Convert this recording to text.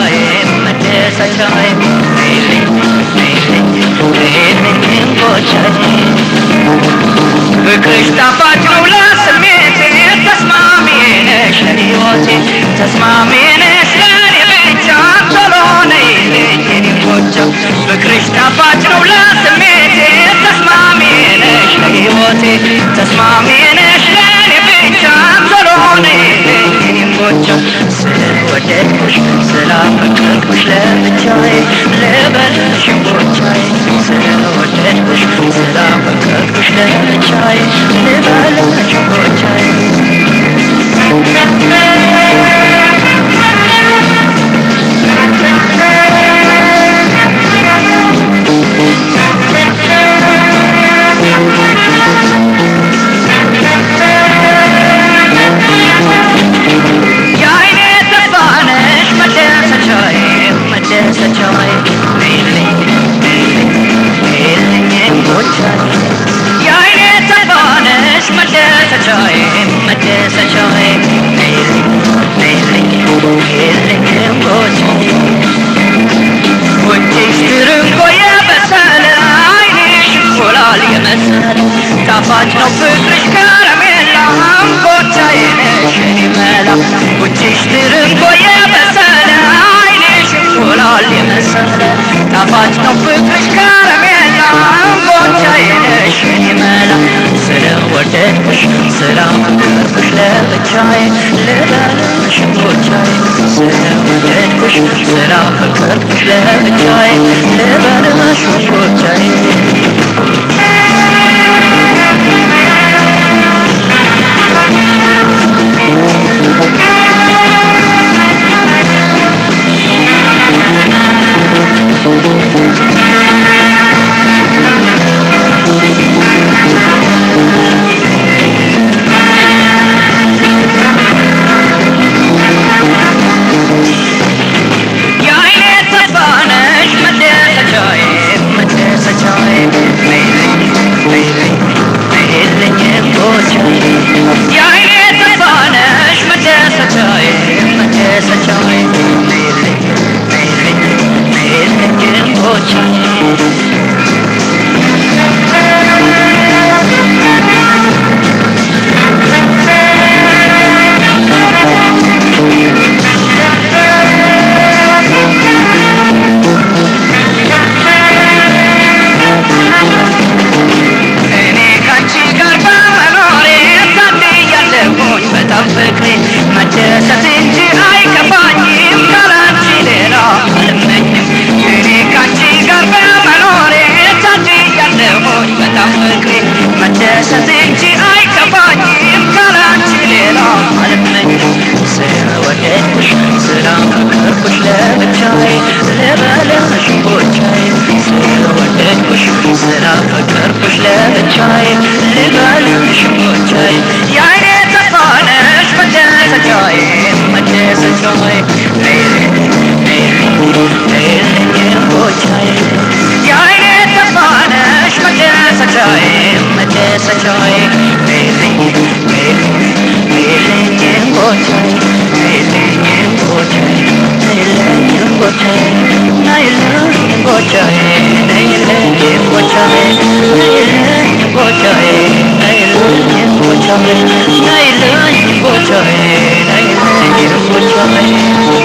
መደሰቻዬ መደሰቻዬ ነይልኝ ነይልኝ ነይልኝ ጎቻዬ ፍቅርሽ ጣፋጭ ነው ለስሜቴ ተስማሚ ነሽ ለሕይወቴ ተስማሚ ነሽ ለኔ ብቻ ቶሎ ነይልኝ የኔ ጎቻ ፍቅርሽ ጣፋጭ ነው ለስሜቴ ተስማሚ ነሽ ለሕይወቴ ተስማሚ ነሽ ለኔ ብቻ ቶሎ ነይልኝ የኔ ጎቻ ስለወደድኩሽ ስላፈቀርኩሽ ለብቻዬ ልበልሽ ጎቻዬ ስለወደድኩሽ ስላፈቀርኩሽ ለብቻዬ ልበልሽ ጎቻዬ መደሰቻዬ ነይልኝ ነይልኝ ነይልኝ ጎቻዬ የዓይኔ ተስፋ ነሽ መደሰቻዬ መደሰቻዬ ነይልኝ ነይልኝ ነይልኝ ጎቻዬ ውጭሽ ትርንጎ የበሰለ ዓይንሽ እንቁላል የመሰለ ጣፋጭ ነው ፍቅርሽ ከረሜላ ጎቻዬ ነሽ የኔ መላ ውጭሽ ትርንጎ የበሰለ እንቁላል የመሰለ ጣፋጭ ነው ፍቅርሽ ከረሜላ ጎቻዬ ነሽ የኔ መላ ስለወደድኩሽ ስላፈቀርኩሽ ለብቻዬ ልበልሽ ጎቻዬ ስለወደድኩሽ ስላፈቀርኩሽ ለብቻዬ ልበልሽ ጎቻዬ ፍቅሬ መደሰት እንጂ አይከፋኝም ካላንቺ ሌላ አልመኝም እኔ ካንቺ ጋር በመኖሬ ታድያለሁኝ በጣም ፍቅሬ መደሰት እንጂ አይከፋኝም ካላንቺ ሌላ አልመኝም ስለወደድኩሽ ስላፈቀርኩሽ ለብቻዬ ልበልሽ ጎቻዬ ስለወደድኩሽ ስላፈቀርኩሽ ለብቻዬ ልበልሽ ጎቻዬ የዓይኔ ተስፋ ነሽ መደሰቻዬ መደሰቻዬ ነይልኝ ነይልኝ ነይልኝ ጎቻዬ የዓይኔ ተስፋ ነሽ መደሰቻዬ መደሰቻዬ ነይልኝ ነይልኝ ነይልኝ ጎቻዬ ነይልኝ ጎቻዬ ነይልኝ ጎቻዬ ነይልኝ ጎቻዬ ነይልኝ ጎቻዬ ነይልኝ ጎቻዬ ነይልኝ ጎቻዬ ነይልኝ ጎቻዬ ነይልኝ ጎቻዬ